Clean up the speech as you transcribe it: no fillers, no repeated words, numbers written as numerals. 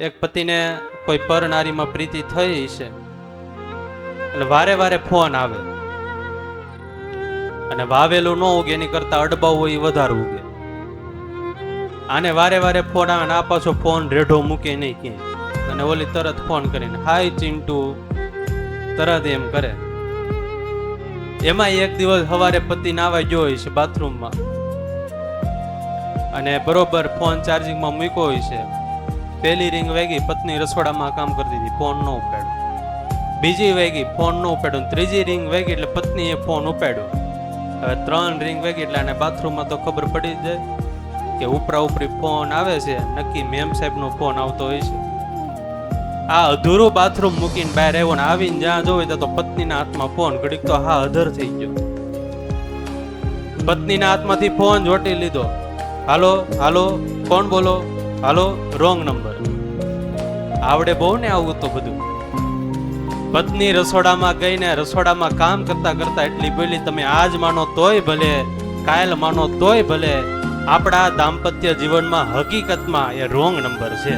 એક પતિને કોઈ પર નારીમાં પ્રીતિ થઈ છે, એટલે વારે વારે ફોન આવે, અને વાવેલું ન ઉગે એની કરતા અડબાવ હોય એ વધારે ઉગે. આને વારે વારે ફોન આવે ને આ પાછો ફોન રેઢો મૂકે નહીં ક્યાંય, અને ઓલી તરત ફોન કરીને હાય ચિંટુ તરત એમ કરે. એમાં એક દિવસ સવારે પતિ નાવા ગયો હોય છે બાથરૂમમાં, અને બરોબર ફોન ચાર્જિંગમાં મૂક્યો હોય છે. પહેલી રિંગ વાગી, પત્ની રસોડામાં કામ કરતી હતી, ફોન ન ઉપાડ્યો. બીજી વાગી, ફોન ન ઉપાડ્યો. ત્રીજી રિંગ વાગી એટલે પત્નીએ ફોન ઉપાડ્યો. હવે 3 રિંગ વાગી એટલે આને બાથરૂમમાં તો ખબર પડી જ જાય કે ઉપરા ઉપરી ફોન આવે છે, નક્કી મેમ સાહેબનો ફોન આવતો હોય છે. આ અધૂરું બાથરૂમ મૂકીને બહાર આવ્યો ને આવીને જ્યાં જોવે તો પત્નીના હાથમાં ફોન. ઘડીક તો હા અધર થઈ ગયો. પત્નીના હાથમાંથી ફોન જોટી લીધો. હાલો હાલો, કોણ બોલો? હાલો, રોંગ નંબર. આવડે બહુ ને આવું તો બધું. પત્ની રસોડામાં ગઈને રસોડામાં કામ કરતા કરતા એટલી બોલી, તમે આજ માનો તોય ભલે, કાલ માનો તોય ભલે, આપણા દાંપત્ય જીવનમાં હકીકતમાં એ રોંગ નંબર છે.